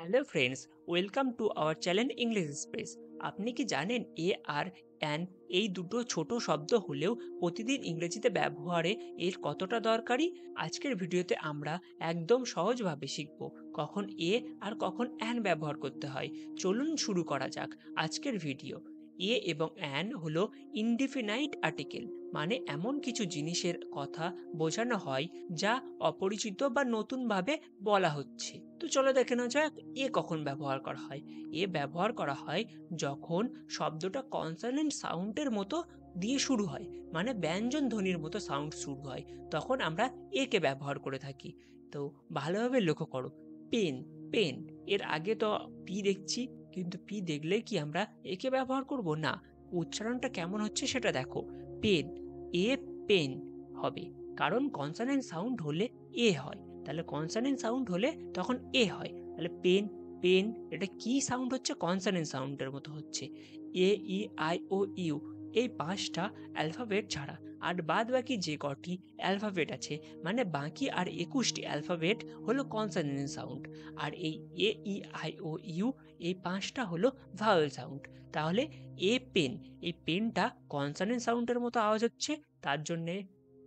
Hello friends, welcome to our channel English space. আপনি কি জানেন এ আর অ্যান এই দুটো ছোট শব্দ হলেও প্রতিদিন ইংরেজিতে ব্যবহারে এর কতটা দরকারি? আজকের ভিডিওতে আমরা একদম সহজভাবে শিখব কখন এ আর কখন অ্যান ব্যবহার করতে হয়। চলুন শুরু করা যাক আজকের ভিডিও। এ এবং অ্যান হলো ইনডিফিনাইট আর্টিকেল, মানে এমন কিছু জিনিসের কথা বোঝানো হয় যা অপরিচিত বা নতুনভাবে বলা হচ্ছে। তো চলো দেখে নেওয়া যাক এ কখন ব্যবহার করা হয়। এ ব্যবহার করা হয় যখন শব্দটা কনসোনেন্ট সাউন্ডের মতো দিয়ে শুরু হয়, মানে ব্যঞ্জন ধ্বনির মতো সাউন্ড শুরু হয়, তখন আমরা একে ব্যবহার করে থাকি। তো ভালোভাবে লক্ষ্য করো, পেন, পেন এর আগে তো পি দেখছি, কিন্তু পি দেখলে কি আমরা একে ব্যবহার করব না? উচ্চারণটা কেমন হচ্ছে সেটা দেখো। পেন, এ পেন হবে, কারণ কনসোনেন্ট সাউন্ড হলে এ হয়, তাহলে কনসোনেন্ট সাউন্ড হলে তখন এ হয়। তাহলে পেন, পেন এটা কি সাউন্ড হচ্ছে? কনসোনেন্ট সাউন্ডের মতো হচ্ছে। এ ই আই ও ইউ এই পাঁচটা অ্যালফাবেট ছাড়া আর বাদ বাকি যে কটি অ্যালফাবেট আছে, মানে বাকি আর 21টি অ্যালফাবেট হলো কনসোনেন্ট সাউন্ড। আর এই এ ই আই ও ইউ এই পাঁচটা হলো ভাওয়েল সাউন্ড। তাহলে এ পেন, এই পেনটা কনসোনেন্ট সাউন্ডের মতো আওয়াজ হচ্ছে, তার জন্যে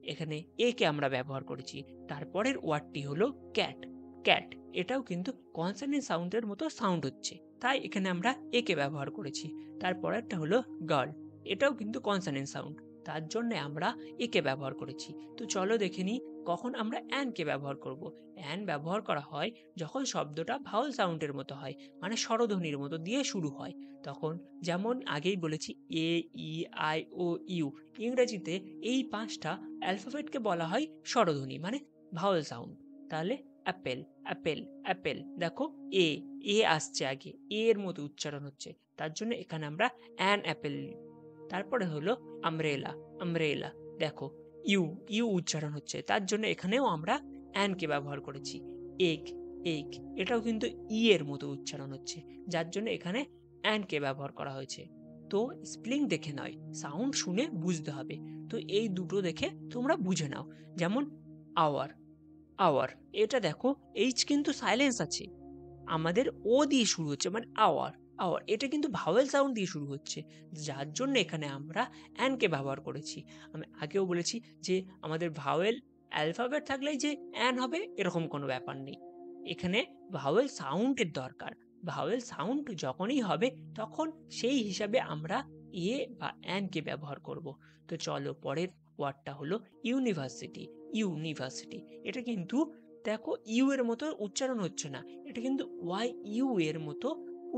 এখানে এ কে আমরা ব্যবহার করেছি। তারপরের ওয়ার্ডটি হলো ক্যাট, ক্যাট এটাও কিন্তু কনসোনেন্ট সাউন্ডের মতো সাউন্ড হচ্ছে, তাই এখানে আমরা একে ব্যবহার করেছি। তারপরেরটা হলো গার্ল, এটাও কিন্তু কনসোনেন্ট সাউন্ড, তার জন্য আমরা একে ব্যবহার করেছি। তো চলো দেখে নিই কখন আমরা অ্যানকে ব্যবহার করব। অ্যান ব্যবহার করা হয় যখন শব্দটা ভাওয়াল সাউন্ডের মতো হয়, মানে স্বরধ্বনির মতো দিয়ে শুরু হয় তখন। যেমন আগেই বলেছি, এ ই আই ও ইউ ইংরেজিতে এই পাঁচটা অ্যালফাবেটকে বলা হয় স্বরধ্বনি, মানে ভাওয়াল সাউন্ড। তাহলে অ্যাপেল, অ্যাপেল, অ্যাপেল দেখো, এ, এ আসছে আগে, এ এর মতো উচ্চারণ হচ্ছে, তার জন্য এখানে আমরা অ্যান অ্যাপেল। তারপরে হলো আমব্রেলা, আমব্রেলা দেখো, ইউ, ইউ উচ্চারণ হচ্ছে, তার জন্য এখানেও আমরা অ্যানকে ব্যবহার করেছি। এগ, এগ এটাও কিন্তু ই এর মতো উচ্চারণ হচ্ছে, যার জন্য এখানে অ্যানকে ব্যবহার করা হয়েছে। তো স্পেলিং দেখে নয়, সাউন্ড শুনে বুঝতে হবে। তো এই দুটো দেখে তোমরা বুঝে নাও। যেমন আওয়ার, আওয়ার এটা দেখো, এইচ কিন্তু সাইলেন্স আছে, আমাদের ও দিয়ে শুরু হচ্ছে, মানে আওয়ার, আওয়ার এটা কিন্তু ভাওয়েল সাউন্ড দিয়ে শুরু হচ্ছে, যার জন্য এখানে আমরা অ্যানকে ব্যবহার করেছি। আমি আগেও বলেছি যে আমাদের ভাওয়েল অ্যালফাবেট থাকলেই যে অ্যান হবে এরকম কোনো ব্যাপার নেই, এখানে ভাওয়েল সাউন্ডের দরকার। ভাওয়েল সাউন্ড যখনই হবে তখন সেই হিসাবে আমরা এ বা অ্যানকে ব্যবহার করব। তো চলো পরের ওয়ার্ডটা হলো ইউনিভার্সিটি, ইউনিভার্সিটি এটা কিন্তু দেখো ইউ এর মতো উচ্চারণ হচ্ছে না, এটা কিন্তু ওয়াই ইউ এর মতো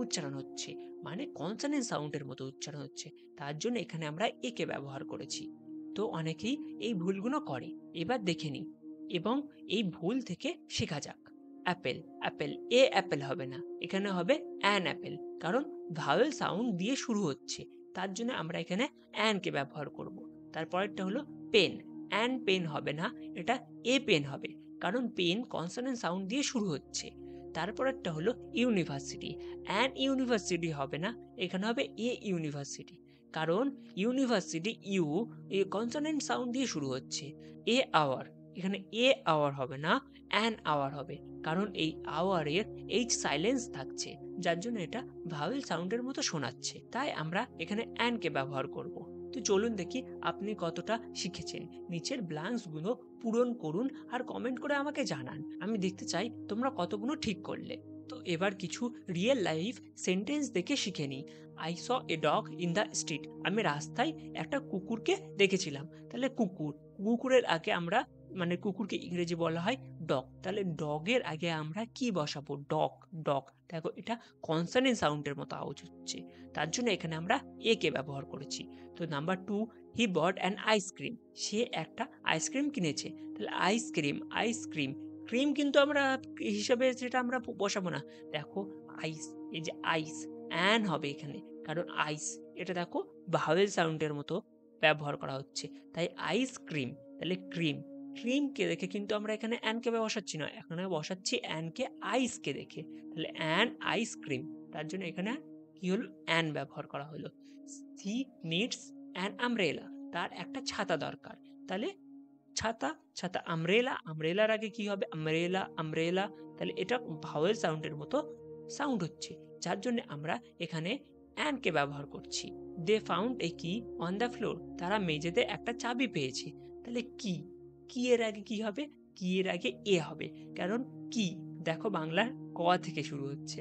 উচ্চারণ হচ্ছে, মানে কনসোনেন্ট সাউন্ডের মতো উচ্চারণ হচ্ছে, তার জন্য এখানে আমরা একে ব্যবহার করেছি। তো অনেকেই এই ভুলগুলো করে, এবার দেখে নিই এবং এই ভুল থেকে শেখা যাক। অ্যাপেল, অ্যাপেল এ অ্যাপেল হবে না, এখানে হবে অ্যান অ্যাপেল, কারণ ভাওয়েল সাউন্ড দিয়ে শুরু হচ্ছে, তার জন্য আমরা এখানে অ্যানকে ব্যবহার করব। তারপরেরটা হলো পেন, অ্যান পেন হবে না, এটা এ পেন হবে, কারণ পেন কনসোনেন্ট সাউন্ড দিয়ে শুরু হচ্ছে। তারপরেরটা হলো ইউনিভার্সিটি, অ্যান ইউনিভার্সিটি হবে না, এখানে হবে এ ইউনিভার্সিটি, কারণ ইউনিভার্সিটি ইউ এই কনসোনেন্ট সাউন্ড দিয়ে শুরু হচ্ছে। এ আওয়ার, এখানে এ আওয়ার হবে না, অ্যান আওয়ার হবে, কারণ এই আওয়ারের এইচ সাইলেন্স থাকছে, যার জন্য এটা ভাওয়েল সাউন্ডের মতো শোনাচ্ছে, তাই আমরা এখানে অ্যানকে ব্যবহার করব। তো চলুন দেখি আপনি কতটা শিখেছেন। নিচের ব্ল্যাঙ্কসগুলো পূরণ করুন আর কমেন্ট করে আমাকে জানান, আমি দেখতে চাই তোমরা কতগুলো ঠিক করলে। তো এবার কিছু রিয়েল লাইফ সেন্টেন্স দেখে শিখে নিই। I saw a dog in the street, আমি রাস্তায় একটা কুকুরকে দেখেছিলাম। তাহলে কুকুর, কুকুরের আগে আমরা, মানে কুকুরকে ইংরেজি বলা হয় ডগ, তাহলে ডগের আগে আমরা কি বসাবো? ডগ, ডগ দেখো এটা কনসোনেন্ট সাউন্ডের মতো আওয়াজ হচ্ছে, তার জন্য এখানে আমরা একে ব্যবহার করেছি। তো number 2, he bought an ice cream, সে একটা আইসক্রিম কিনেছে, তাহলে আইসক্রিম, আইসক্রিম ক্রিম কিন্তু আমরা হিসাবে সেটা আমরা বসাবো না, দেখো আইস, এই যে আইস অ্যান হবে এখানে, কারণ আইস এটা দেখো ভাওয়েল সাউন্ডের মতো ব্যবহার করা হচ্ছে, তাই আইসক্রিম, তাহলে ক্রিম, ক্রিমকে দেখে কিন্তু আমরা এখানে অ্যানকে বসাচ্ছি না, এখানে বসাচ্ছি অ্যানকে আইসকে দেখে, তাহলে অ্যান আইসক্রিম, তার জন্য এখানে কি হলো? অ্যান ব্যবহার করা হলো। সি নিডস অ্যান আমব্রেলা, তার একটা ছাতা দরকার, তাহলে ছাতা, ছাতা আমব্রেলা, আমব্রেলার আগে কি হবে? আমব্রেলা, আমব্রেলা, তাহলে এটা ভাওয়েল সাউন্ডের মতো সাউন্ড হচ্ছে, যার জন্য আমরা এখানে অ্যানকে ব্যবহার করছি। দে ফাউন্ড এ কি অন দ্য ফ্লোর, তারা মেঝেতে একটা চাবি পেয়েছে। তাহলে কি, কি এর আগে কি হবে? কি এর আগে এ হবে, কারণ কি দেখো বাংলার ক থেকে শুরু হচ্ছে,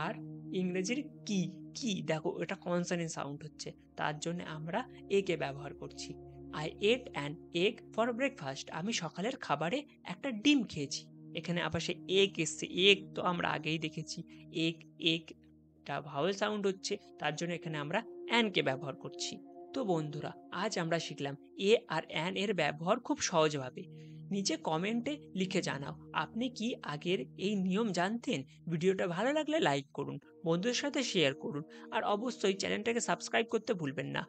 আর ইংরেজির কি, কি দেখো এটা কনসোনেন্ট সাউন্ড হচ্ছে, তার জন্য আমরা এ কে ব্যবহার করছি। I ate an egg for breakfast, আমি সকালের খাবারে একটা ডিম খেয়েছি। এখানে আবার সে এগ এসছে, এগ তো আমরা আগেই দেখেছি। এগ, এগটা ভাওয়েল সাউন্ড হচ্ছে, তার জন্য এখানে আমরা অ্যানকে ব্যবহার করছি। তো বন্ধুরা, আজ আমরা শিখলাম এ আর অ্যান এর ব্যবহার খুব সহজভাবে। নিচে কমেন্টে লিখে জানাও আপনি কি আগের এই নিয়ম জানতেন। ভিডিওটা ভালো লাগলে লাইক করুন, বন্ধুদের সাথে শেয়ার করুন, আর অবশ্যই চ্যানেলটাকে সাবস্ক্রাইব করতে ভুলবেন না।